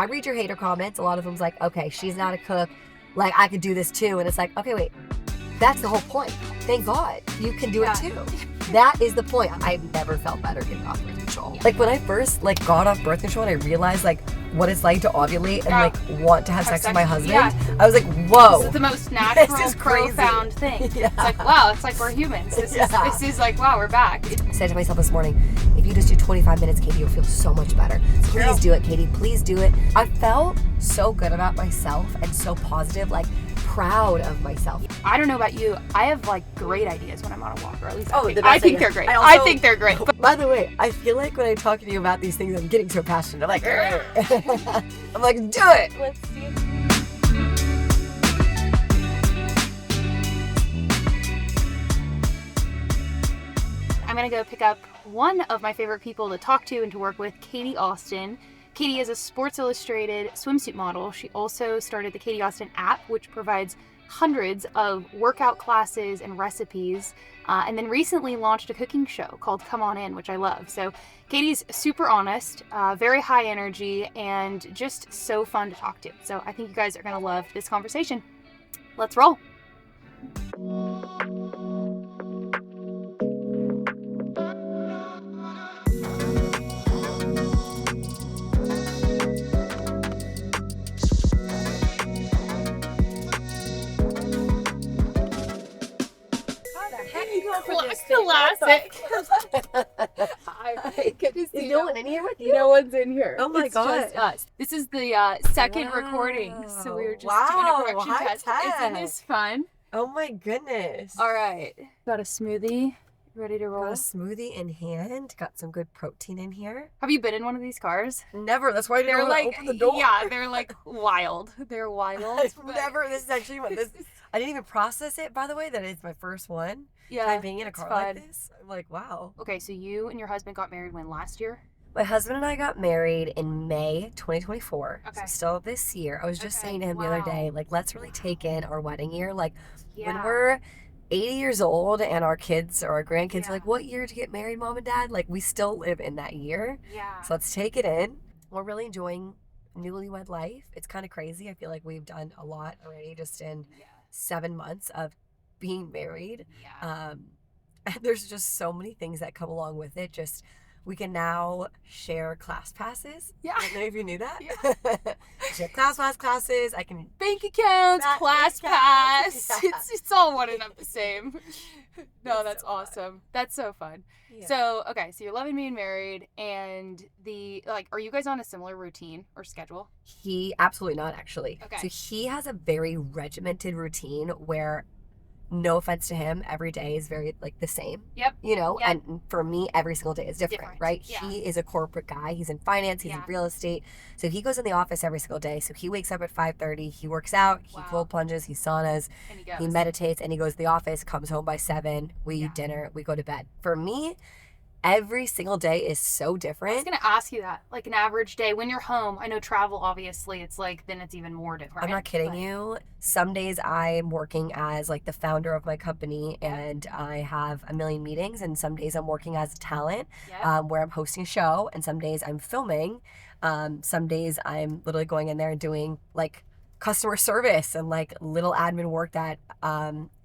I read your hater comments. A lot of them's like, okay, she's not a cook. Like, I could do this too. And it's like, okay, wait, that's the whole point. Thank God you can do it too. That is the point. I've never felt better getting off birth control. Like when I first got off birth control and I realized what it's like to ovulate and want to have sex with my husband, I was like, whoa. This is the most natural, this is crazy. Profound thing. It's like, wow, it's like we're humans. This is like, wow, we're back. I said to myself this morning, if you just do 25 minutes, Katie, you'll feel so much better. Please do it, Katie. Please do it. I felt so good about myself and so positive, proud of myself. I don't know about you. I have great ideas when I'm on a walk, or at least I think they're great. I think they're great. By the way, I feel like when I talk to you about these things, I'm getting so passionate. I'm like, I'm like, do it. Let's see. I'm gonna go pick up one of my favorite people to talk to and to work with, Katie Austin. Katie is a Sports Illustrated swimsuit model. She also started the Katie Austin app, which provides hundreds of workout classes and recipes, and then recently launched a cooking show called Come On In, which I love. So Katie's super honest, very high energy, and just so fun to talk to. So I think you guys are going to love this conversation. Let's roll. Classic. Hi. Good to see you. No one in here with you? No one's in here. Oh my God. Just us. This is the second recording, so we were just doing a production test. Isn't this fun? Oh my goodness. All right. Got a smoothie ready to roll. Got a smoothie in hand. Got some good protein in here. Have you been in one of these cars? Never. That's why I didn't want to open the door. Yeah, they're wild. They're wild. Never. This is actually what this. I didn't even process it, by the way, that it's my first one. Yeah, time being in a car like this. I'm like, wow. Okay, so you and your husband got married when, last year? My husband and I got married in May 2024. Okay. So still this year. I was just saying to him the other day, let's really take in our wedding year. When we're 80 years old and our kids or our grandkids are like, what year to get married, mom and dad? We still live in that year. Yeah. So let's take it in. We're really enjoying newlywed life. It's kind of crazy. I feel like we've done a lot already just in 7 months of being married. And there's just so many things that come along with it. Just we can now share class passes. Yeah. I don't know if you knew that. Yeah. Share class classes. I can bank accounts, class pass. Yeah. It's all one and the same. No, that's so awesome. Fun. That's so fun. Yeah. So, okay, so you're loving being married, and are you guys on a similar routine or schedule? He, absolutely not, actually. Okay. So he has a very regimented routine where, no offense to him, every day is very the same. Yep. And for me, every single day is different. Right? Yeah. He is a corporate guy. He's in finance. He's in real estate. So he goes in the office every single day. So he wakes up at 5:30. He works out. He cold plunges. He saunas. And he meditates. And he goes to the office. Comes home by 7. We eat dinner. We go to bed. For me, every single day is so different. I was going to ask you that. An average day when you're home. I know travel, obviously, it's then it's even more different. I'm not kidding you. Some days I'm working as the founder of my company and I have a million meetings, and some days I'm working as a talent where I'm hosting a show, and some days I'm filming. Some days I'm literally going in there and doing customer service and little admin work that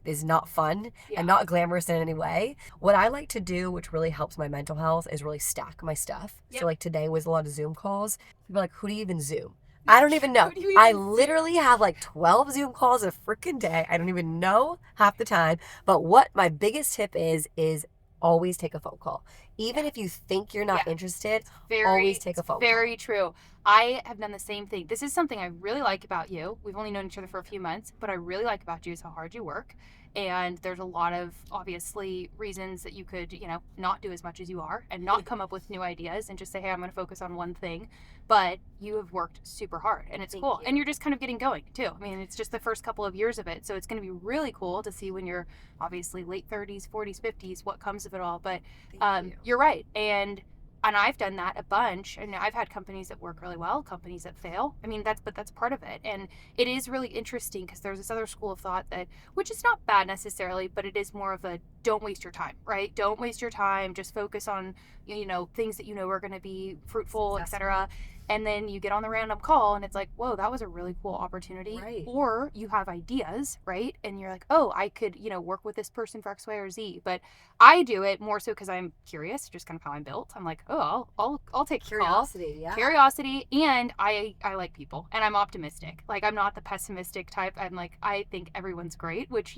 is not fun and not glamorous in any way. What I like to do, which really helps my mental health, is really stack my stuff. Yep. So today was a lot of Zoom calls. People are who do you even Zoom? I don't even know. I literally have 12 Zoom calls a freaking day. I don't even know half the time. But what my biggest tip is always take a phone call. Even if you think you're not interested, always take a phone call. Very true. I have done the same thing. This is something I really like about you. We've only known each other for a few months, but I really like about you is how hard you work. And there's a lot of, obviously, reasons that you could, not do as much as you are and not come up with new ideas and just say, hey, I'm going to focus on one thing. But you have worked super hard, and it's cool. And you're just kind of getting going, too. I mean, it's just the first couple of years of it. So it's going to be really cool to see when you're obviously late 30s, 40s, 50s, what comes of it all. But you're right. And I've done that a bunch, and I've had companies that work really well, companies that fail. I mean, that's part of it. And it is really interesting because there's this other school of thought which is not bad necessarily, but it is more of a don't waste your time, right? Don't waste your time. Just focus on, things that are going to be fruitful, etc. and then you get on the random call and it's like, whoa, that was a really cool opportunity. Right. Or you have ideas, right? And you're like, oh, I could, work with this person for X, Y, or Z. But I do it more so because I'm curious, just kind of how I'm built. I'm like, oh, I'll take Curiosity, yeah. Curiosity, and I like people, and I'm optimistic. Like, I'm not the pessimistic type. I'm like, I think everyone's great, which,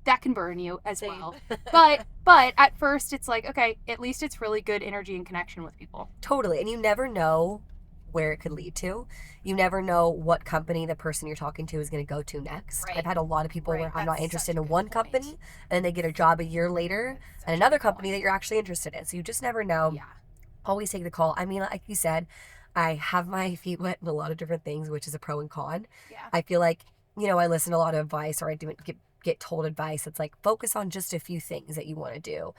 that can burn you as Same. well. But at first it's like, okay, at least it's really good energy and connection with people. Totally. And you never know where it could lead to. You never know what company the person you're talking to is going to go to next. Right. I've had a lot of people Right. where I'm not That's interested such a in good one point. company, and they get a job a year later That's at such another a good company point. that you're actually interested in. So you just never know. Yeah. Always take the call. I mean, like you said, I have my feet wet in a lot of different things, which is a pro and con. Yeah. I feel like, I listen to a lot of advice, or I do get told advice. It's like, focus on just a few things that you want to do.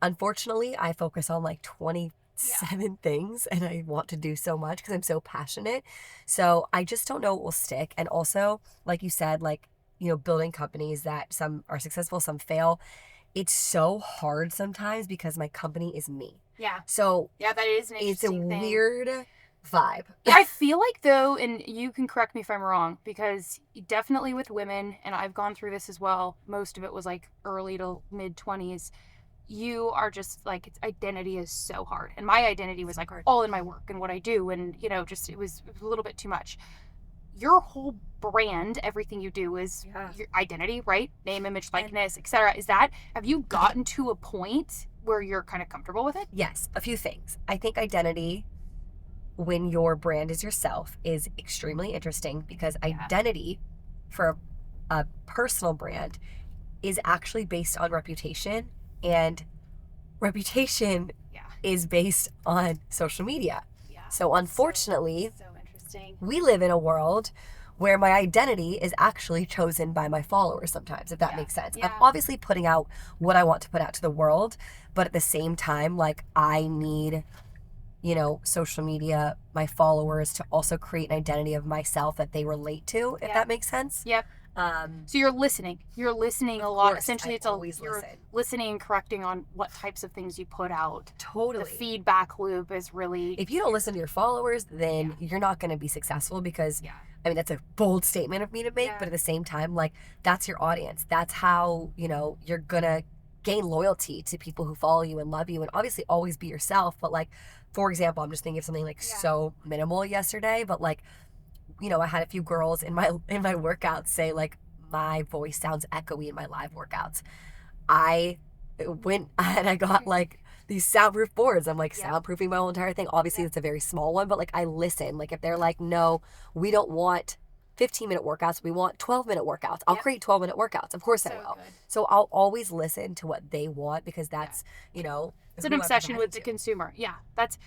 Unfortunately, I focus on like 27 things, and I want to do so much because I'm so passionate. So I just don't know what will stick. And also, like you said, like, building companies that some are successful, some fail. It's so hard sometimes because my company is me. Yeah. So Yeah, that is an it's a interesting thing. weird vibe. Yeah, I feel like, though, and you can correct me if I'm wrong, because definitely with women, and I've gone through this as well, most of it was like early to mid 20s, you are just like, identity is so hard. And my identity was like all in my work and what I do, and just it was a little bit too much. Your whole brand, everything you do is your identity, right? Name, image, likeness, etc. Have you gotten to a point where you're kind of comfortable with it? Yes, a few things. I think identity, when your brand is yourself, is extremely interesting because identity for a personal brand is actually based on reputation, and reputation is based on social media. Yeah. So unfortunately, so interesting. We live in a world where my identity is actually chosen by my followers sometimes, if that makes sense. I'm obviously putting out what I want to put out to the world, but at the same time, like, I need, social media, my followers, to also create an identity of myself that they relate to, if that makes sense. Yep. So you're listening. You're listening a lot. Essentially, you're listening and correcting on what types of things you put out. Totally. The feedback loop is really. If you don't listen to your followers, then you're not going to be successful because, I mean, that's a bold statement of me to make, but at the same time, like, that's your audience. That's how, you're going to gain loyalty to people who follow you and love you, and obviously always be yourself. But, like, for example, I'm just thinking of something like so minimal yesterday, but like, I had a few girls in my workouts say, like, my voice sounds echoey in my live workouts. I went and I got like these soundproof boards. I'm like soundproofing my whole entire thing. Obviously, it's a very small one, but like, I listen. Like, if they're like, no, we don't want 15-minute workouts, we want 12-minute workouts, I'll create 12-minute workouts. Of course I will. Good. So I'll always listen to what they want because that's, it's an obsession with the consumer. Yeah, that's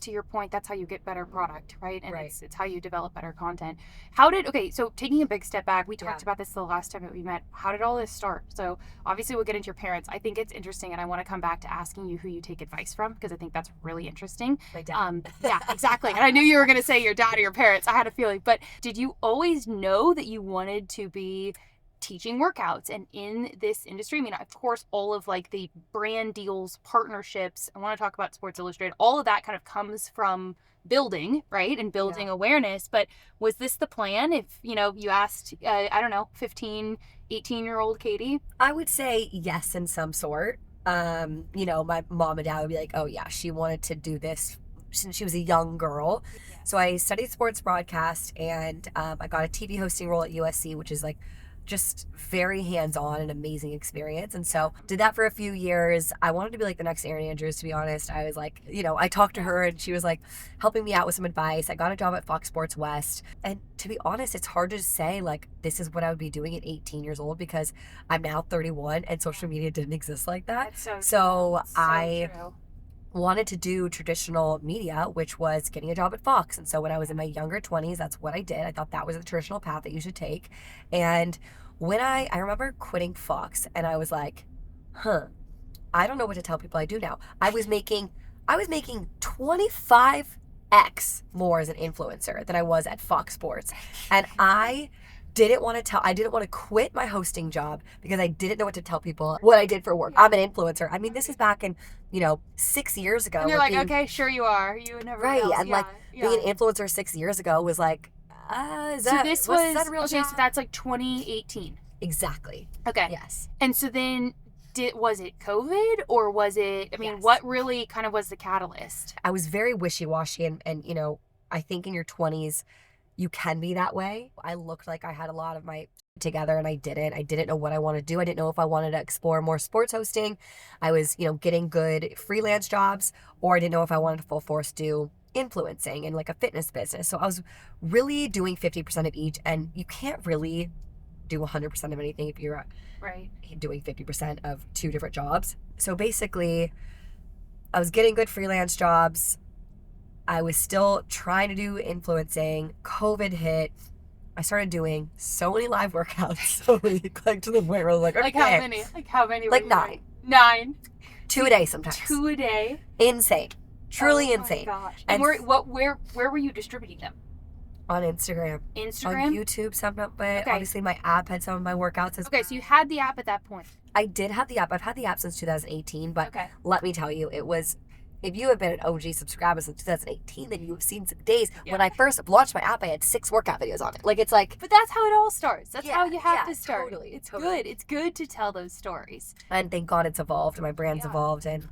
to your point. That's how you get better product, right? And it's how you develop better content. So taking a big step back, we talked about this the last time that we met. How did all this start? So obviously we'll get into your parents. I think it's interesting, and I want to come back to asking you who you take advice from, because I think that's really interesting. My dad. Yeah, exactly. And I knew you were going to say your dad or your parents. I had a feeling. But did you always know that you wanted to be teaching workouts and in this industry? I mean, of course, all of like the brand deals, partnerships, I want to talk about Sports Illustrated, all of that kind of comes from building, right? And building awareness. But was this the plan? If, you asked, 18-year-old Katie? I would say yes, in some sort. My mom and dad would be like, oh yeah, she wanted to do this since she was a young girl. So I studied sports broadcast, and I got a TV hosting role at USC, which is like just very hands-on and amazing experience. And so did that for a few years. I wanted to be like the next Erin Andrews, to be honest. I was like, I talked to her and she was like helping me out with some advice. I got a job at Fox Sports West. And to be honest, it's hard to say like this is what I would be doing at 18 years old, because I'm now 31 and social media didn't exist like that. That's so true. Wanted to do traditional media, which was getting a job at Fox. And so when I was in my younger 20s, that's what I did. I thought that was the traditional path that you should take. And when I remember quitting Fox, and I was like, I don't know what to tell people I do now. I was making 25x more as an influencer than I was at Fox Sports. And I didn't want to quit my hosting job because I didn't know what to tell people what I did for work. I'm an influencer. I mean, this is back in, 6 years ago. And you're like, okay, sure you are. You and everyone right. else. And like being an influencer 6 years ago was like, is that a real job? So that's like 2018. Exactly. Okay. Yes. And so then was it COVID or was it, Yes. what really kind of was the catalyst? I was very wishy-washy and I think in your 20s, you can be that way. I looked like I had a lot of my together and I didn't. I didn't know what I wanted to do. I didn't know if I wanted to explore more sports hosting. I was, getting good freelance jobs, or I didn't know if I wanted to full force do influencing and like a fitness business. So I was really doing 50% of each, and you can't really do 100% of anything if you're right doing 50% of two different jobs. So basically, I was getting good freelance jobs. I was still trying to do influencing. COVID hit. I started doing so many live workouts, like to the point where I was like, okay. Like how many? Like 9. 9. 2 a day sometimes. 2 a day. Insane. Truly insane. Oh my gosh. And where were you distributing them? On Instagram. Instagram? On YouTube, some of it. Okay. Obviously, my app had some of my workouts as well. Okay, so you had the app at that point. I did have the app. I've had the app since 2018, but let me tell you, it was... If you have been an OG subscriber since 2018, then you've seen some days. Yeah. When I first launched my app, I had 6 workout videos on it. Like, it's like... But that's how it all starts. That's how you have to start. Totally. It's good. It's good to tell those stories. And thank God it's evolved, and my brand's evolved, and,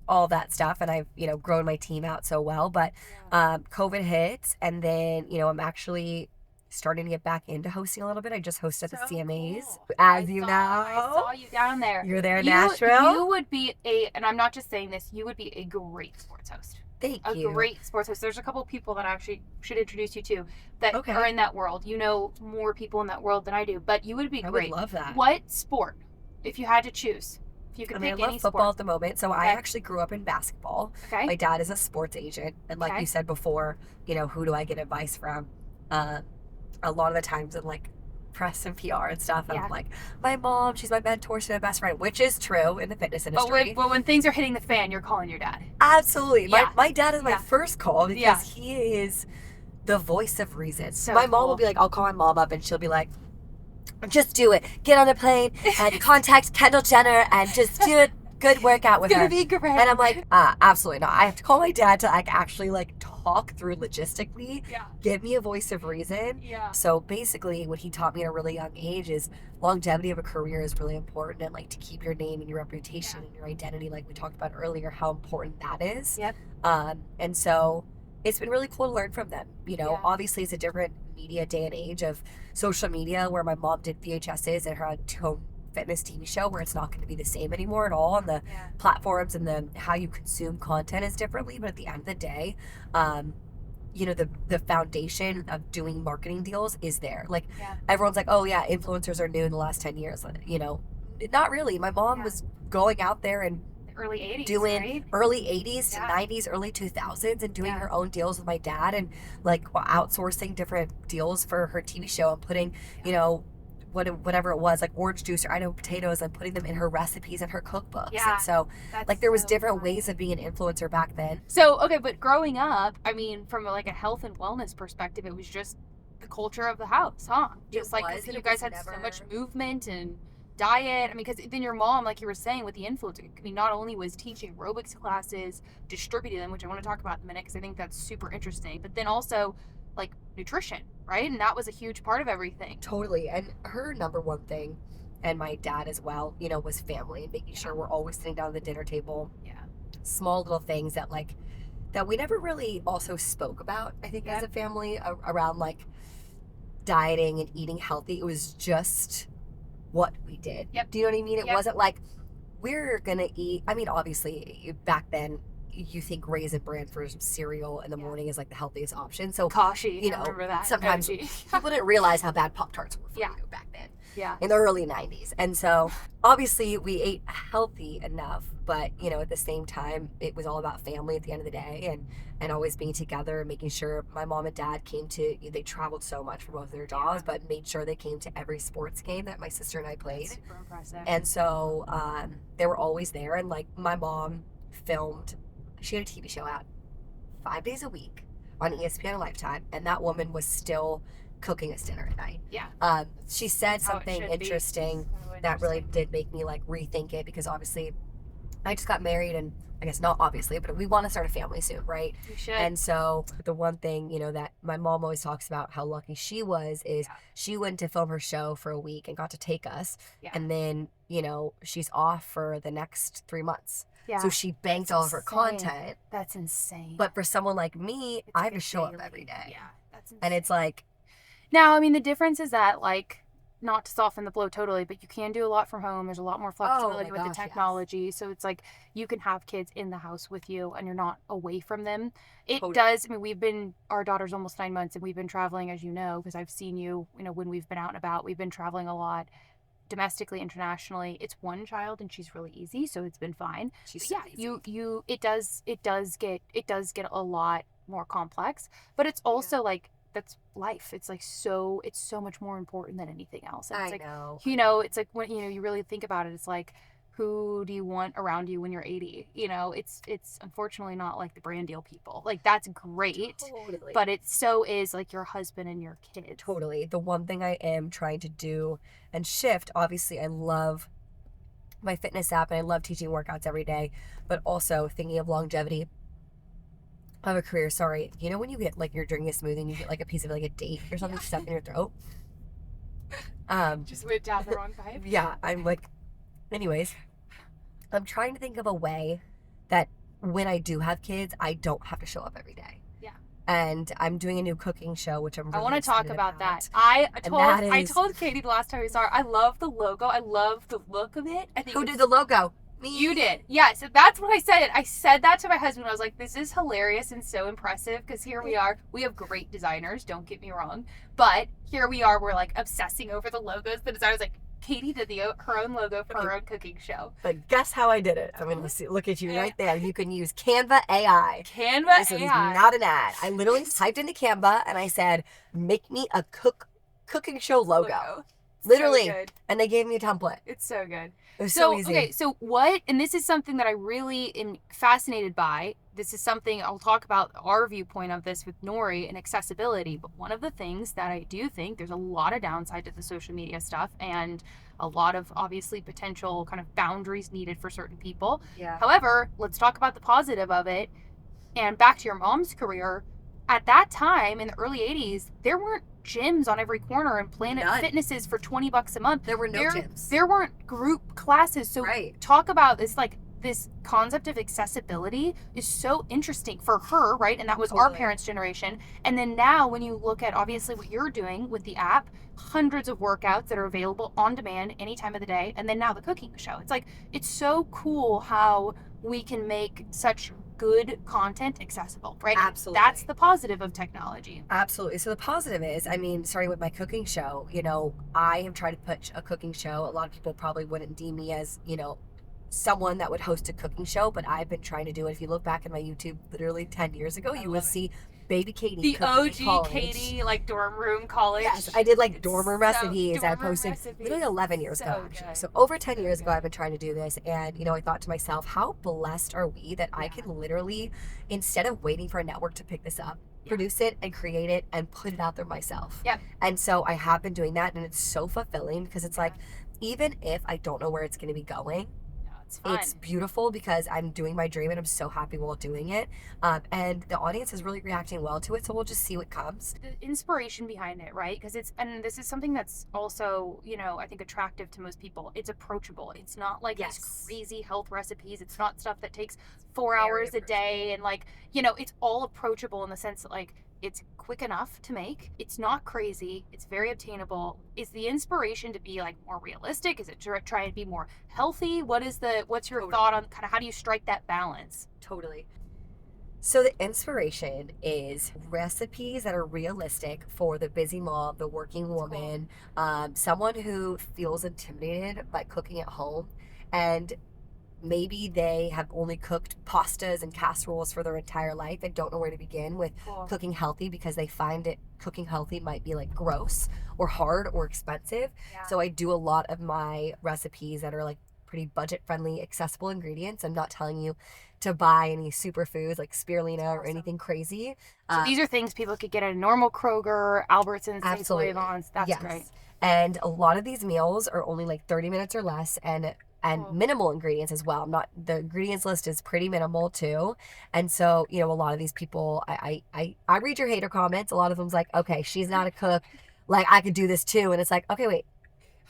all that stuff. And I've, grown my team out so well. But COVID hit, and then, I'm actually starting to get back into hosting a little bit. I just hosted the CMAs, cool. I saw you down there. You're there in Nashville. You would be and I'm not just saying this, you would be a great sports host. Thank you. A great sports host. There's a couple of people that I actually should introduce you to that are in that world. You know more people in that world than I do, but you would be great. I would love that. What sport, if you had to choose? If you could pick I love any football sport. at the moment. So I actually grew up in basketball. Okay. My dad is a sports agent. And like you said before, who do I get advice from? A lot of the times in like press and PR and stuff, and I'm like, my mom, she's my mentor, she's my best friend, which is true in the fitness industry. But when things are hitting the fan, you're calling your dad. Absolutely. My dad is my first call because he is the voice of reason. So my mom will be like, I'll call my mom up and she'll be like, just do it. Get on a plane and contact Kendall Jenner and just do a good workout with her. It's gonna be great. And I'm like, absolutely not. I have to call my dad to actually talk through logistically. Yeah. Give me a voice of reason. Yeah. So basically, what he taught me at a really young age is longevity of a career is really important, and to keep your name and your reputation and your identity, like we talked about earlier, how important that is. Yep. And so it's been really cool to learn from them. Obviously it's a different media day and age of social media, where my mom did VHSs and her own fitness TV show, where it's not going to be the same anymore at all, and the platforms and the how you consume content is differently. But at the end of the day, the foundation of doing marketing deals is there. Everyone's like, oh yeah, influencers are new in the last 10 years. Not really. My mom was going out there and early 80s, doing early 80s to 90s, early 2000s, and doing her own deals with my dad, and outsourcing different deals for her TV show, and putting whatever it was, like orange juice or Idaho potatoes, and putting them in her recipes and her cookbooks. Yeah, and so there was different ways of being an influencer back then. So but growing up, I mean, from a health and wellness perspective, it was just the culture of the house, huh? Just you guys had so much movement and diet. I mean, because then your mom, like you were saying with the influencer, I mean, not only was teaching aerobics classes, distributing them, which I want to talk about in a minute because I think that's super interesting, but then also nutrition, right? And that was a huge part of everything. Totally. And her number one thing, and my dad as well, was family, and making sure we're always sitting down at the dinner table. Yeah. Small little things that that we never really also spoke about, I think, as a family, around dieting and eating healthy. It was just what we did. Yep. Do you know what I mean? It wasn't we're gonna eat. I mean, obviously back then, you think Raisin Bran for cereal in the morning is the healthiest option. So Kashi, I remember that. Sometimes people didn't realize how bad Pop-Tarts were for you back then. Yeah. In the early 90s. And so obviously we ate healthy enough, but at the same time, it was all about family at the end of the day, and always being together and making sure my mom and dad they traveled so much for both of their jobs, but made sure they came to every sports game that my sister and I played. That's super impressive. And so they were always there, and my mom filmed. She had a TV show out 5 days a week on ESPN Lifetime, and that woman was still cooking us dinner at night. Yeah. She said That's how it something should be. interesting So that really interesting. did make me like rethink it, because obviously I just got married, and I guess not obviously, but we want to start a family soon, right? You should. And so the one thing, that my mom always talks about how lucky she was is she went to film her show for a week and got to take us. Yeah. And then, she's off for the next 3 months. Yeah. So she banked all of her content. That's insane. But for someone like me, It's I like have to show up every day. Yeah, that's insane. And it's like, now, I mean, the difference is that, like, not to soften the blow totally, but you can do a lot from home. There's a lot more flexibility with the technology. Yes. So it's like you can have kids in the house with you and you're not away from them. It does. I mean, our daughter's almost 9 months and we've been traveling, as you know, because I've seen you, when we've been out and about, we've been traveling a lot domestically, internationally. It's one child and she's really easy. So it's been fine. She's so easy. It does get a lot more complex, but it's also like, that's life. It's like it's so much more important than anything else. And it's know. It's like when you really think about it, it's like, who do you want around you when you're 80? It's unfortunately not like the brand deal people. Like, that's great. Totally. But it so is like your husband and your kids. Totally. The one thing I am trying to do and shift, obviously I love my fitness app and I love teaching workouts every day, but also thinking of longevity of a career. Sorry, when you get like you're drinking a smoothie and you get like a piece of like a date or something stuck in your throat. Just went down the wrong pipe. Yeah, I'm like, anyways, I'm trying to think of a way that when I do have kids, I don't have to show up every day. Yeah. And I'm doing a new cooking show, which I'm really I want to talk about that. I told Katie the last time we saw her, I love the logo. I love the look of it. Who did the logo? Me. You did. Yeah, so that's what I said. I said that to my husband. I was like, this is hilarious and so impressive, because here we are. We have great designers, don't get me wrong. But here we are. We're like obsessing over the logos. The designer's like, Katie did her own logo for her own cooking show. But guess how I did it? I mean, look at you right there. You can use Canva AI. This is not an ad. I literally typed into Canva and I said, make me a cooking show logo. Literally. So and they gave me a template. It's so good. It was so easy. Okay, so what, and this is something that I really am fascinated by. This is something I'll talk about our viewpoint of this with Nouri and accessibility. But one of the things that I do think there's a lot of downside to the social media stuff and a lot of obviously potential kind of boundaries needed for certain people. Yeah. However, let's talk about the positive of it. And back to your mom's career. At that time in the early 80s, there weren't gyms on every corner and Planet Fitnesses for $20 a month. There were no gyms. There weren't group classes. So talk about this, like, this concept of accessibility is so interesting for her, right? And that was our parents' generation. And then now when you look at obviously what you're doing with the app, hundreds of workouts that are available on demand any time of the day. And then now the cooking show. It's like, it's so cool how we can make such good content accessible, right? Absolutely. That's the positive of technology. Absolutely. So the positive is, I mean, starting with my cooking show, I have tried to put a cooking show. A lot of people probably wouldn't deem me as, someone that would host a cooking show, but I've been trying to do it. If you look back at my YouTube literally 10 years ago, you will see baby Katie. The OG Katie, like dorm room college. Yes, I did like dorm room recipes. I posted literally 11 years ago, actually. So over 10 years ago, I've been trying to do this. And, I thought to myself, how blessed are we that I can literally, instead of waiting for a network to pick this up, produce it and create it and put it out there myself. Yep. And so I have been doing that, and it's so fulfilling because it's like, even if I don't know where it's going to be going, it's beautiful because I'm doing my dream and I'm so happy while doing it. And the audience is really reacting well to it. So we'll just see what comes. The inspiration behind it, right? Because and this is something that's also, I think attractive to most people. It's approachable. It's not like these crazy health recipes. It's not stuff that takes 4 hours a day. And like, it's all approachable in the sense that like, it's quick enough to make. It's not crazy. It's very obtainable. Is the inspiration to be like more realistic? Is it to try and be more healthy? What's your thought on kind of how do you strike that balance? Totally. So the inspiration is recipes that are realistic for the busy mom, the working woman, someone who feels intimidated by cooking at home, and maybe they have only cooked pastas and casseroles for their entire life and don't know where to begin with cooking healthy because they find it cooking healthy might be like gross or hard or expensive. Yeah. So I do a lot of my recipes that are like pretty budget friendly, accessible ingredients. I'm not telling you to buy any superfoods like spirulina or anything crazy. So these are things people could get at a normal Kroger, Albertsons, Safeway, Vons. That's great. And a lot of these meals are only like 30 minutes or less, and minimal ingredients as well. The ingredients list is pretty minimal too. And so, a lot of these people, I read your hater comments. A lot of them's like, okay, she's not a cook. Like, I could do this too. And it's like, okay, wait,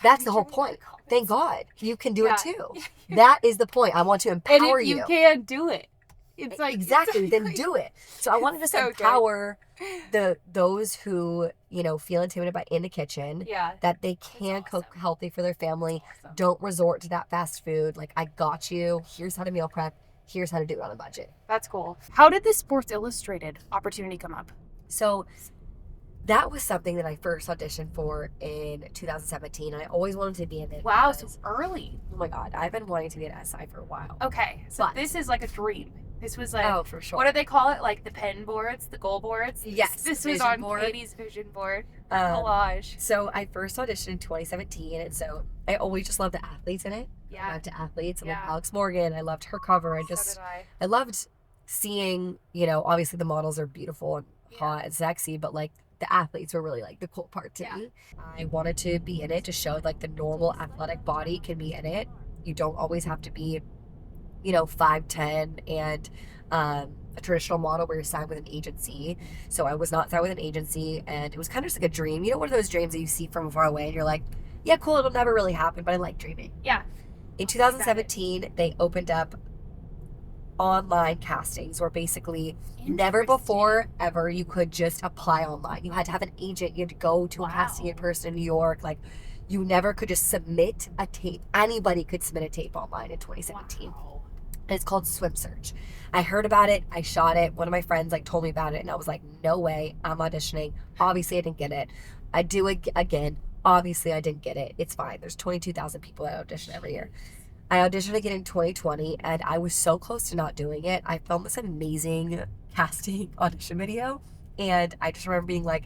that's the whole point. Thank God you can do it too. That is the point. I want to empower you. And if you can't do it, it's like, exactly, then do it. So I want to just empower those who, feel intimidated in the kitchen, that they can cook healthy for their family. Don't resort to that fast food. Like, I got you. Here's how to meal prep. Here's how to do it on a budget. That's cool. How did this Sports Illustrated opportunity come up? So that was something that I first auditioned for in 2017. I always wanted to be in it. Wow, so early. Oh my God, I've been wanting to be an SI for a while. Okay, so this is like a dream. This was like, oh, for sure. What do they call it? Like the pen boards, the goal boards? Yes. This was on Katie's vision board. Collage. So I first auditioned in 2017, and so I always just loved the athletes in it. Yeah. I loved the athletes. I loved Alex Morgan. I loved her cover. I loved seeing, obviously the models are beautiful and hot and sexy, but like the athletes were really like the cool part to me. I wanted to be in it to show like the normal athletic body can be in it. You don't always have to be 5'10" and a traditional model where you're signed with an agency. So I was not signed with an agency, and it was kind of just like a dream. One of those dreams that you see from far away and you're like, yeah, cool, it'll never really happen, but I like dreaming. Yeah. In 2017, they opened up online castings where basically never before ever you could just apply online. You had to have an agent. You had to go to a casting in person in New York. Like, you never could just submit a tape. Anybody could submit a tape online in 2017. Wow. And it's called Swim Search. I heard about it. I shot it. One of my friends told me about it, and I was like, no way, I'm auditioning. Obviously, I didn't get it. I do it again. Obviously, I didn't get it. It's fine. There's 22,000 people that audition every year. I auditioned again in 2020, and I was so close to not doing it. I filmed this amazing casting audition video, and I just remember being like,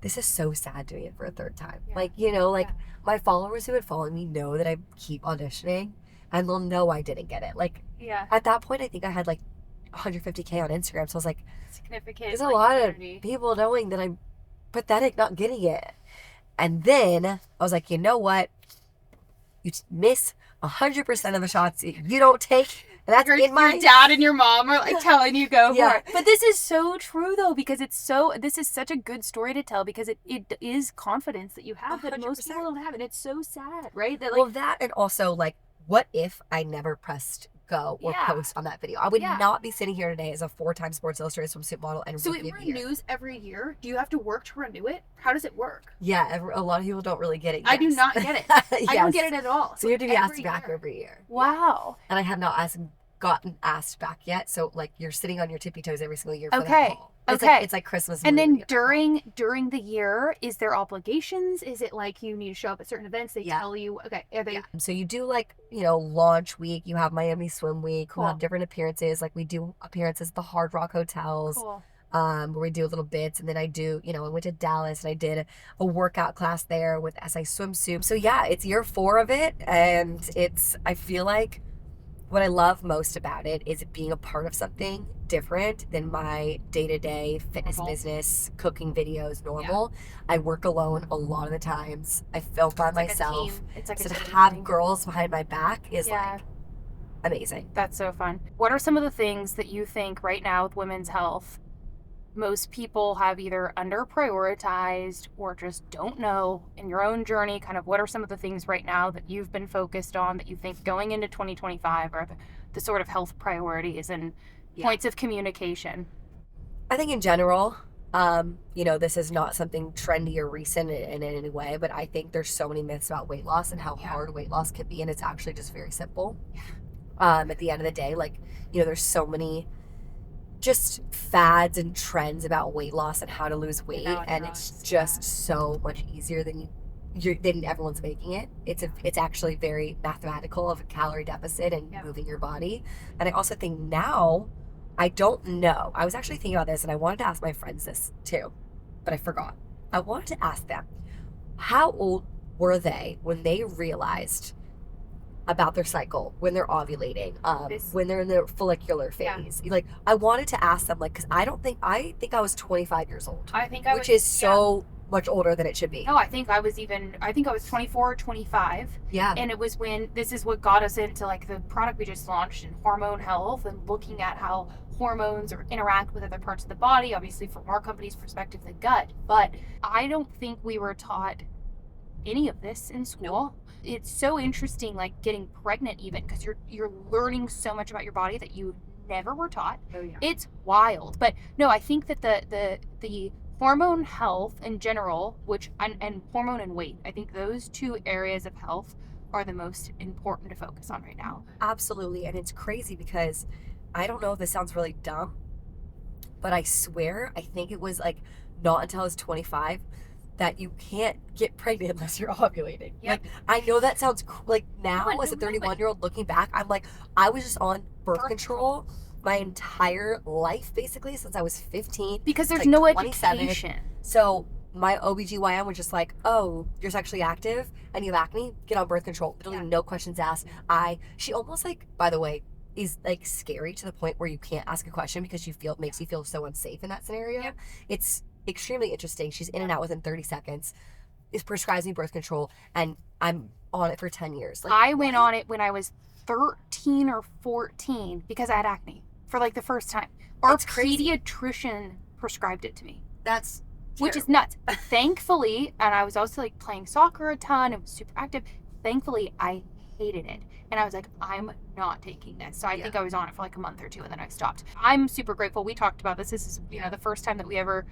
this is so sad doing it for a third time. My followers who would follow me know that I keep auditioning, and they'll know I didn't get it. At that point, I think I had 150K on Instagram, so I was like, significant. There's a lot of people knowing that I'm pathetic not getting it. And then I was like, you know what? You miss 100% of the shots you don't take. And that's your dad and your mom are telling you go for it. But this is so true though, because this is such a good story to tell, because it is confidence that you have 100%. That most people don't have, and it's so sad, right? That that, and also what if I never pressed go or post on that video? I would not be sitting here today as a 4-time Sports Illustrated swimsuit model. And so it renews every year? Do you have to work to renew it? How does it work? Yeah, a lot of people don't really get it. Yes. I do not get it. I don't get it at all. So you have to be asked back every year. Wow. And I have not gotten asked back yet. So you're sitting on your tippy toes every single year for that call. It's like Christmas. And then during the year, is there obligations? Is it you need to show up at certain events? They tell you, okay, are they? So you do launch week. You have Miami Swim Week. Cool. We have different appearances. We do appearances at the Hard Rock hotels. Cool. Where we do little bits, and then I do, I went to Dallas and I did a workout class there with SI Swimsuit. So yeah, it's year 4 of it, and I feel like what I love most about it is being a part of something different than my day-to-day fitness business, cooking videos, normal. I work alone a lot of the times. I film by myself. It's like so to have girls behind my back is amazing. That's so fun. What are some of the things that you think right now with women's health most people have either under prioritized or just don't know in your own journey? Kind of what are some of the things right now that you've been focused on that you think going into 2025 are the sort of health priorities and points of communication? I think in general, this is not something trendy or recent in any way, but I think there's so many myths about weight loss and how hard weight loss can be, and it's actually just very simple. At the end of the day, there's so many just fads and trends about weight loss and how to lose weight, and it's just so much easier than everyone's making it. It's actually very mathematical of a calorie deficit and moving your body. And I also think now, I don't know. I was actually thinking about this, and I wanted to ask my friends this too, but I forgot. I wanted to ask them, how old were they when they realized about their cycle, when they're ovulating, when they're in their follicular phase. Like, I wanted to ask them, like, because I think I was 25 years old. Which is so much older than it should be. No, I think I was 24 or 25. Yeah. And it was when, this is what got us into like the product we just launched in hormone health and looking at how hormones interact with other parts of the body, obviously from our company's perspective, the gut. But I don't think we were taught any of this in school. It's so interesting, like getting pregnant even, because you're learning so much about your body that you never were taught. Oh yeah. It's wild. But no, I think that the hormone health in general, which and hormone and weight, I think those two areas of health are the most important to focus on right now. Absolutely. And it's crazy because I don't know if this sounds really dumb, but I swear I think it was like not until I was 25 that you can't get pregnant unless you're ovulating. Yep. Like, I know that sounds like now as a 31-year-old looking back, I'm like, I was just on birth control my entire life basically since I was 15. Because there's like no 27. education. So my OBGYN was just like, oh, you're sexually active and you have acne, get on birth control. Literally no questions asked. She almost like, by the way, is like scary to the point where you can't ask a question because makes you feel so unsafe in that scenario. Yep. It's extremely interesting. She's in and out within 30 seconds. It prescribes me birth control and I'm on it for 10 years. Like, I went on it when I was 13 or 14 because I had acne for like the first time. Our pediatrician prescribed it to me. That's which is nuts. Thankfully, and I was also like playing soccer a ton. It was super active. Thankfully, I hated it. And I was like, I'm not taking this. So I think I was on it for like a month or two and then I stopped. I'm super grateful. We talked about this. This is, the first time that we ever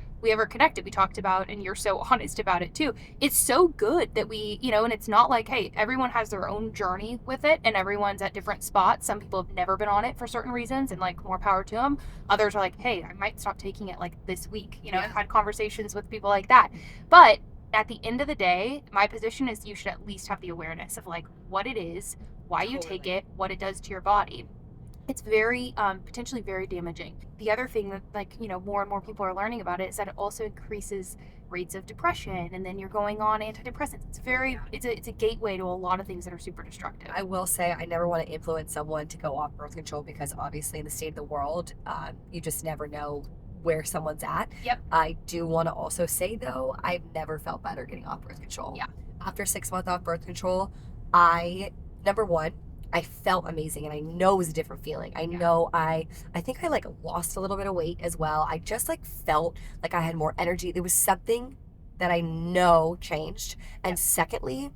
connected. We talked about, and you're so honest about it too. It's so good that we, and it's not like, hey, everyone has their own journey with it and everyone's at different spots. Some people have never been on it for certain reasons and like more power to them. Others are like, hey, I might stop taking it like this week. I've had conversations with people like that. But at the end of the day, my position is you should at least have the awareness of like what it is, why you take it, what it does to your body. It's very potentially very damaging. The other thing that more and more people are learning about it is that it also increases rates of depression, and then you're going on antidepressants. It's a gateway to a lot of things that are super destructive. I will say I never want to influence someone to go off birth control because obviously in the state of the world, you just never know where someone's at. Yep. I do want to also say though, I've never felt better getting off birth control. Yeah. After 6 months off birth control, number one, I felt amazing, and I know it was a different feeling. I know I think I like lost a little bit of weight as well. I just like felt like I had more energy. There was something that I know changed. And secondly,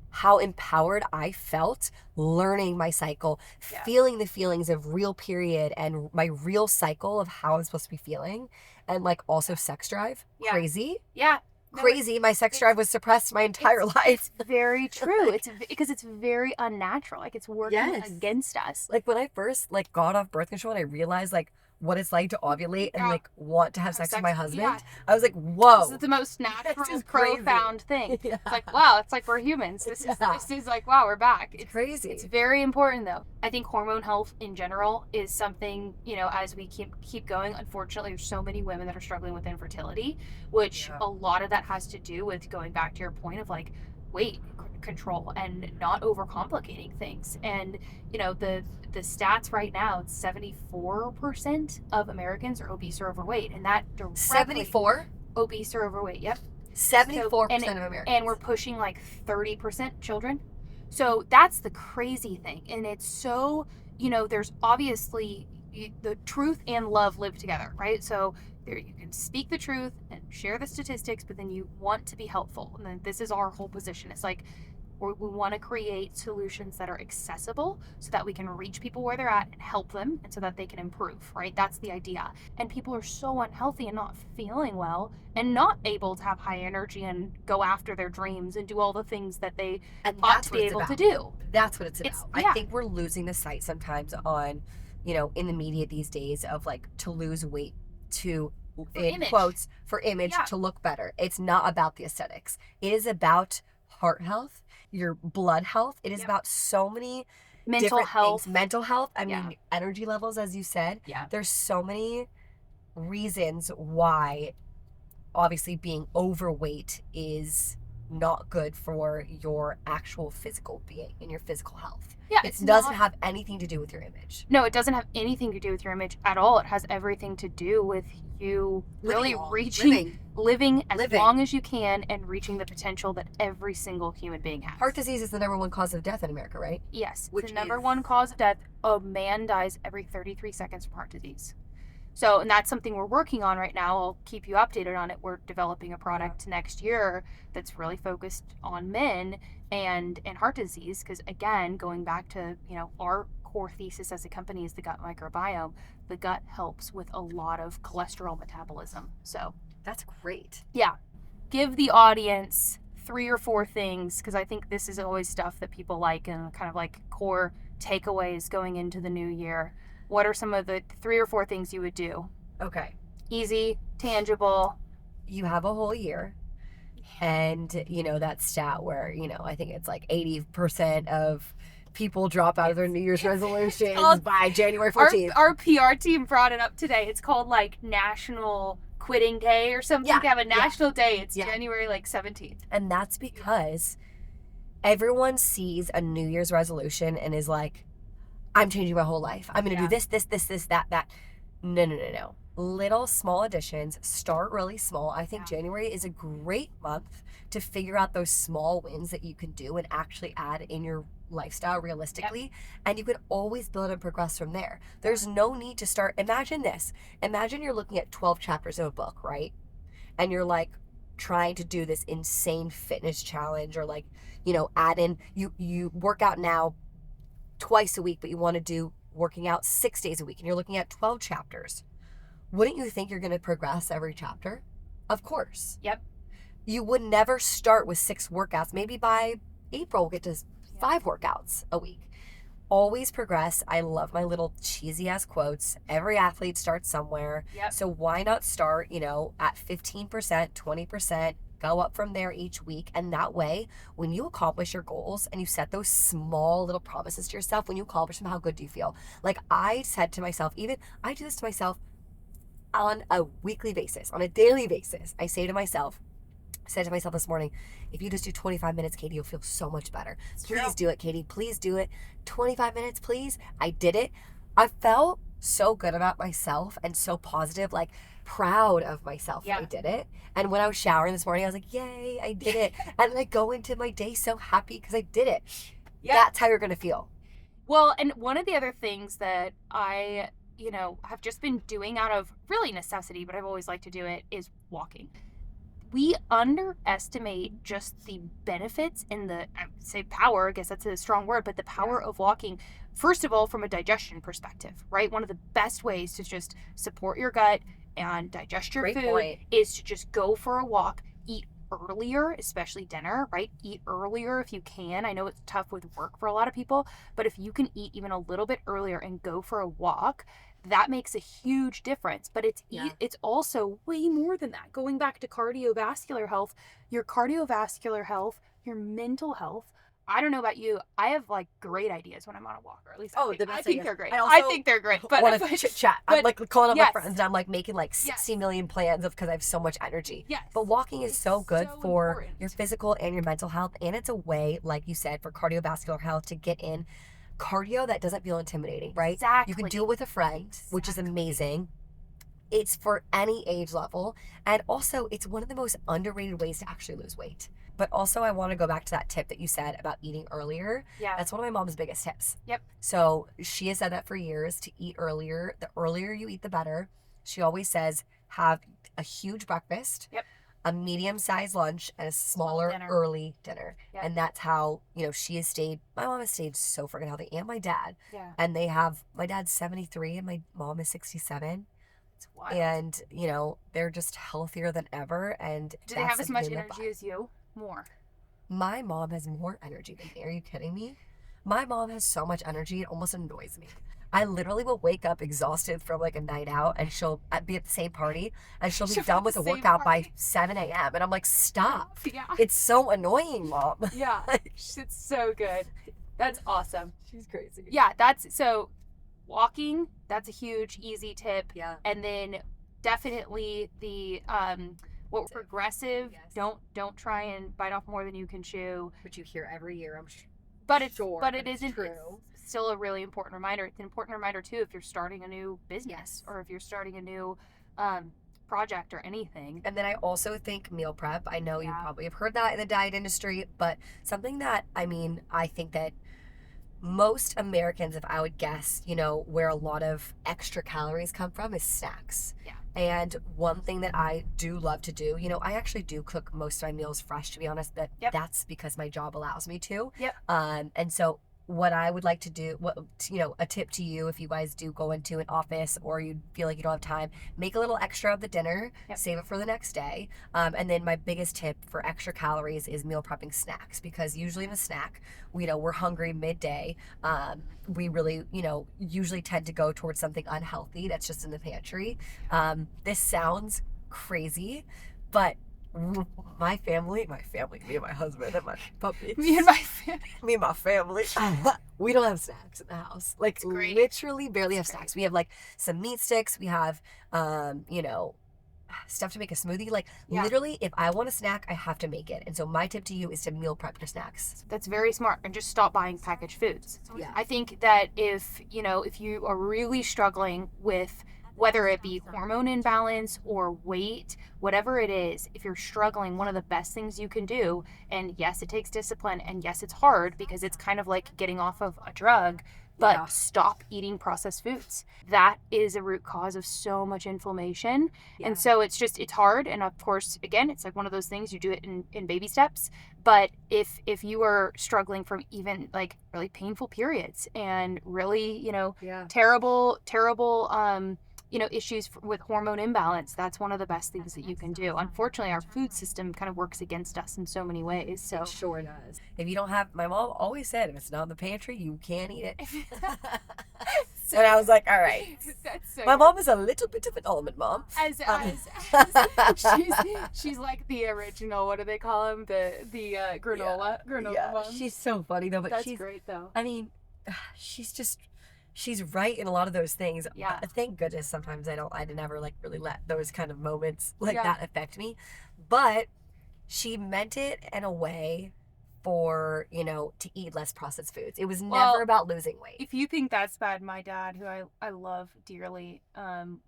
how empowered I felt learning my cycle, feeling the feelings of real period and my real cycle of how I'm supposed to be feeling, and like also sex drive. Crazy. Yeah. Crazy. My sex drive was suppressed my entire life. It's very true. It's because it's very unnatural. Like it's working against us. Like when I first like got off birth control and I realized like what it's like to ovulate and like want to have sex with my husband, I was like, whoa. This is the most natural, profound thing. It's like, wow, it's like we're humans. This is like, wow, we're back. It's crazy. It's very important though. I think hormone health in general is something, as we keep going, unfortunately there's so many women that are struggling with infertility, which a lot of that has to do with going back to your point of like weight control and not overcomplicating things. And the stats right now, it's 74% of Americans are obese or overweight, and that directly 74 obese or overweight. Yep. 74% of Americans. And we're pushing like 30% children. So that's the crazy thing. And it's so, there's obviously the truth and love live together, right? So there you can speak the truth and share the statistics, but then you want to be helpful. And then this is our whole position. It's like we want to create solutions that are accessible so that we can reach people where they're at and help them, and so that they can improve, right? That's the idea. And people are so unhealthy and not feeling well and not able to have high energy and go after their dreams and do all the things that they ought to be able to do. That's what it's about. I think we're losing the sight sometimes on, in the media these days of like to lose weight to, in quotes, for image, to look better. It's not about the aesthetics. It is about heart health, your blood health. It is about so many mental health things. Mental health. I mean, energy levels, as you said. There's so many reasons why obviously being overweight is not good for your actual physical being and your physical health. Yeah, it doesn't have anything to do with your image. No, it doesn't have anything to do with your image at all. It has everything to do with you really living as long as you can and reaching the potential that every single human being has. Heart disease is the number one cause of death in America, right? Yes, the number one cause of death. A man dies every 33 seconds from heart disease. So, and that's something we're working on right now. I'll keep you updated on it. We're developing a product next year that's really focused on men and heart disease. Because again, going back to, our core thesis as a company is the gut microbiome. The gut helps with a lot of cholesterol metabolism. So that's great. Yeah. Give the audience 3 or 4 things, because I think this is always stuff that people like and kind of like core takeaways going into the new year. What are some of the 3 or 4 things you would do? Okay. Easy, tangible. You have a whole year. And, that stat where, I think it's like 80% of people drop out of their New Year's resolutions by January 14th. Our PR team brought it up today. It's called like National Quitting Day or something. Yeah. They have a national day. It's January 17th. And that's because everyone sees a New Year's resolution and is like, I'm changing my whole life. I'm going to do this, that. No. Little small additions. Start really small. I think January is a great month to figure out those small wins that you can do and actually add in your lifestyle realistically. Yep. And you can always build and progress from there. There's no need to start. Imagine this. Imagine you're looking at 12 chapters of a book, right? And you're like trying to do this insane fitness challenge or add in, you work out now twice a week, but you want to do working out 6 days a week and you're looking at 12 chapters. Wouldn't you think you're going to progress every chapter? Of course. Yep. You would never start with 6 workouts. Maybe by April we'll get to 5 workouts a week. Always progress. I love my little cheesy ass quotes. Every athlete starts somewhere. Yep. So why not start, at 15%, 20%, go up from there each week. And that way, when you accomplish your goals and you set those small little promises to yourself, when you accomplish them, how good do you feel? Like I said to myself, I do this to myself on a weekly basis, on a daily basis. I said to myself this morning, if you just do 25 minutes, Katie, you'll feel so much better. Please do it, Katie. Please do it. 25 minutes, please. I did it. I felt so good about myself and so positive, like proud of myself that I did it. And when I was showering this morning, I was like, yay, I did it. And I go into my day so happy because I did it. Yeah. That's how you're going to feel. Well, and one of the other things that I have just been doing out of really necessity, but I've always liked to do it, is walking. We underestimate just the benefits and I would say power, I guess that's a strong word, but the power of walking, first of all, from a digestion perspective, right? One of the best ways to just support your gut and digest your food is to just go for a walk, eat earlier, especially dinner, right? Eat earlier if you can. I know it's tough with work for a lot of people, but if you can eat even a little bit earlier and go for a walk, that makes a huge difference. But it's also way more than that. Going back to cardiovascular health, your mental health. I don't know about you. I have great ideas when I'm on a walk, or at least I think they're great. I think they're great. But I want to chit chat. I'm calling up my friends and I'm making 60 million plans because I have so much energy. Yes. But walking is so good for your physical and your mental health, and it's a way, like you said, for cardiovascular health to get in cardio that doesn't feel intimidating, right? Exactly. You can do it with a friend, which is amazing. It's for any age level, and also it's one of the most underrated ways to actually lose weight. But also I want to go back to that tip that you said about eating earlier. Yeah. That's one of my mom's biggest tips. Yep. So she has said that for years, to eat earlier. The earlier you eat, the better. She always says have a huge breakfast. Yep. A medium-sized lunch and a smaller early dinner. Yep. And that's how, my mom has stayed so freaking healthy, and my dad. Yeah. And my dad's 73 and my mom is 67. It's wild. And, they're just healthier than ever. And do they have as much energy as you? More. My mom has more energy than me. Are you kidding me? My mom has so much energy, it almost annoys me. I literally will wake up exhausted from a night out, and she'll be at the same party, and she'll be done with the workout by 7 a.m. And I'm like, stop. Yeah. It's so annoying, Mom. Yeah. It's so good. That's awesome. She's crazy. Yeah. So walking, that's a huge, easy tip. Yeah. And then definitely the What progressive? Yes. Don't try and bite off more than you can chew. Which you hear every year, I'm Sure, but it isn't true. It's still a really important reminder. It's an important reminder too if you're starting a new business or if you're starting a new project or anything. And then I also think meal prep. I know you Yeah. probably have heard that in the diet industry, but something that I think that most Americans, if I would guess, where a lot of extra calories come from is snacks. Yeah. And one thing that I do love to do, I actually do cook most of my meals fresh, to be honest, but that's because my job allows me to. Yep. And so what I would like to do, a tip to you, if you guys do go into an office or you feel like you don't have time, make a little extra of the dinner, save it for the next day. And then my biggest tip for extra calories is meal prepping snacks, because usually in a snack, we're hungry midday. We really, usually tend to go towards something unhealthy that's just in the pantry. This sounds crazy, but my family, me and my husband and my puppy. Me and my family. We don't have snacks in the house. Like literally barely have snacks. We have like some meat sticks. We have, stuff to make a smoothie. Like literally, if I want a snack, I have to make it. And so my tip to you is to meal prep your snacks. That's very smart, and just stop buying packaged foods. Yeah. I think that if you are really struggling with whether it be hormone imbalance or weight, whatever it is, if you're struggling, one of the best things you can do, and yes, it takes discipline, and yes, it's hard because it's kind of like getting off of a drug, but stop eating processed foods. That is a root cause of so much inflammation. Yeah. And so it's hard. And of course, again, it's like one of those things, you do it in baby steps. But if you are struggling from even like really painful periods and really, terrible, issues with hormone imbalance, that's one of the best things that you can do. Unfortunately, our food system kind of works against us in so many ways. So it sure does. If you don't have, my mom always said, if it's not in the pantry, you can't eat it. And I was like, all right. My mom is a little bit of an almond mom. She's like the original, what do they call them? The granola mom. She's so funny though, but that's great though. I mean, she's right in a lot of those things. Yeah. Thank goodness sometimes I never like really let those kind of moments like that affect me. But she meant it in a way for, to eat less processed foods. It was never about losing weight. If you think that's bad, my dad, who I love dearly,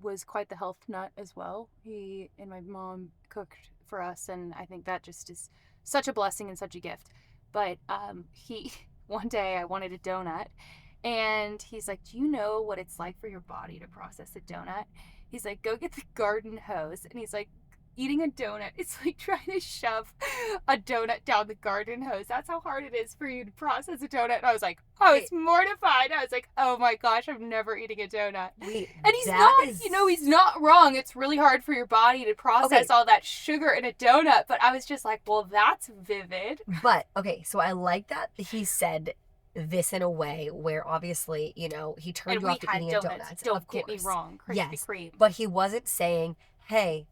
was quite the health nut as well. He and my mom cooked for us, and I think that just is such a blessing and such a gift. But one day I wanted a donut, and he's like, do you know what it's like for your body to process a donut? He's like, go get the garden hose. And he's like, eating a donut, it's like trying to shove a donut down the garden hose. That's how hard it is for you to process a donut. And I was like, I was mortified. I was like, oh my gosh, I'm never eating a donut. And he's not wrong. It's really hard for your body to process all that sugar in a donut. But I was just like, well, that's vivid. But, okay, so I like that he said this in a way where obviously, he turned you off to eating donuts. Don't get me wrong. Krispy Kreme. But he wasn't saying, hey,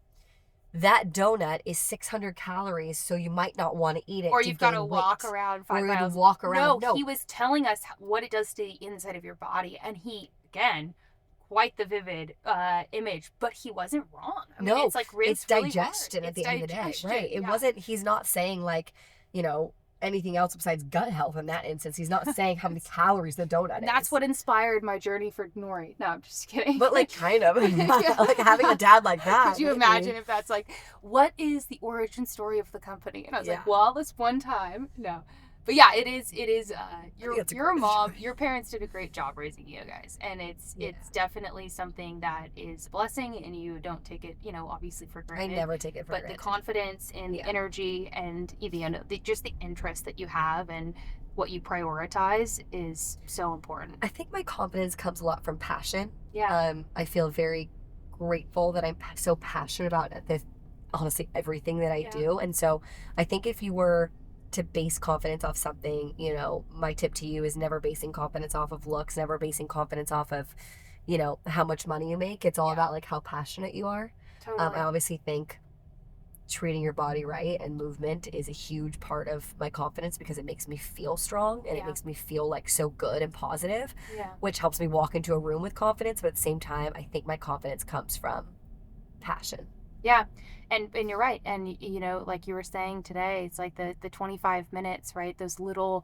that donut is 600 calories, so you might not want to eat it. Or you've got to walk around 5 miles. Walk around. No, he was telling us what it does to the inside of your body. And he, again, quite the vivid image, but he wasn't wrong. I mean, it's like it's digestion really at the end of the day, right? It wasn't, he's not saying like, anything else besides gut health in that instance. He's not saying how many calories the donut is. That's what inspired my journey for Nouri. No, I'm just kidding. But like kind of like having a dad like that. Could you imagine if that's like, what is the origin story of the company? And I was like, well, this one time. No. But yeah, it is. Your mom, your parents did a great job raising you guys, and it's definitely something that is a blessing, and you don't take it, obviously for granted. I never take it for granted. But the confidence and the energy and just the interest that you have and what you prioritize is so important. I think my confidence comes a lot from passion. Yeah. I feel very grateful that I'm so passionate about honestly everything that I do, and so I think if you were to base confidence off something, my tip to you is never basing confidence off of looks, never basing confidence off of, how much money you make. It's all about like how passionate you are. Totally. I obviously think treating your body right and movement is a huge part of my confidence because it makes me feel strong and it makes me feel like so good and positive, which helps me walk into a room with confidence. But at the same time, I think my confidence comes from passion. Yeah. And you're right. And like you were saying today, it's like the 25 minutes, right? Those little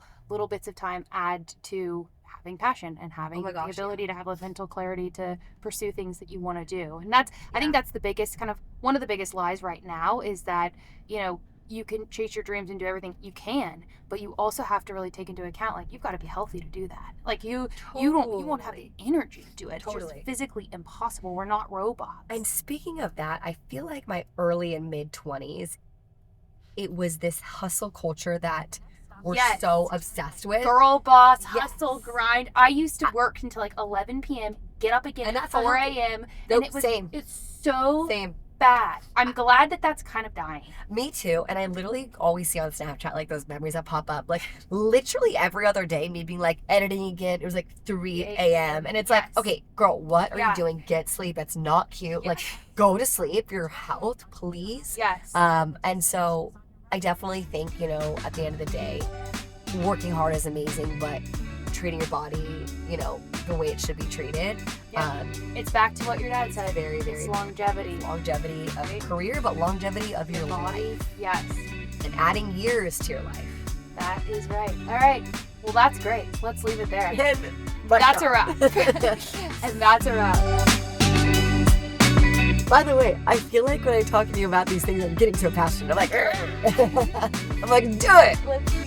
bits of time add to having passion and Oh having my the gosh, yeah. ability to have the mental clarity to pursue things that you want to do. And I Yeah. think that's the biggest kind of one of the biggest lies right now is that, you can chase your dreams and do everything you can, but you also have to really take into account, like, you've got to be healthy to do that. Like you won't have the Totally. energy to do it. It's just Totally. physically impossible. We're not robots. And speaking of that, I feel like my early and mid 20s, it was this hustle culture that we're Yes. so obsessed with. Girl boss, Yes. hustle, grind. I used to work until like 11 p.m., get up again And at that's 4 unhealthy. a.m. Nope, And same. it's so Same. bad. I'm glad that that's kind of dying. Me too. And I literally always see on Snapchat like those memories that pop up, like literally every other day, me being like editing again. It was like 3 a.m. And it's like, Yes. okay, girl, what are Yeah. you doing? Get sleep. That's not cute. Like, go to sleep. Your health, please. Yes. And so I definitely think, at the end of the day, working hard is amazing, but treating your body, the way it should be treated. Yeah. It's back to what your dad said. Very, very It's longevity. Longevity of career, but longevity of your Body. life. Yes. And adding years to your life. That is right. All right. Well, that's great. Let's leave it there. But That's a wrap. And that's a wrap. By the way, I feel like when I talk to you about these things, I'm getting so passionate. I'm like, I'm like, do it. Let's see.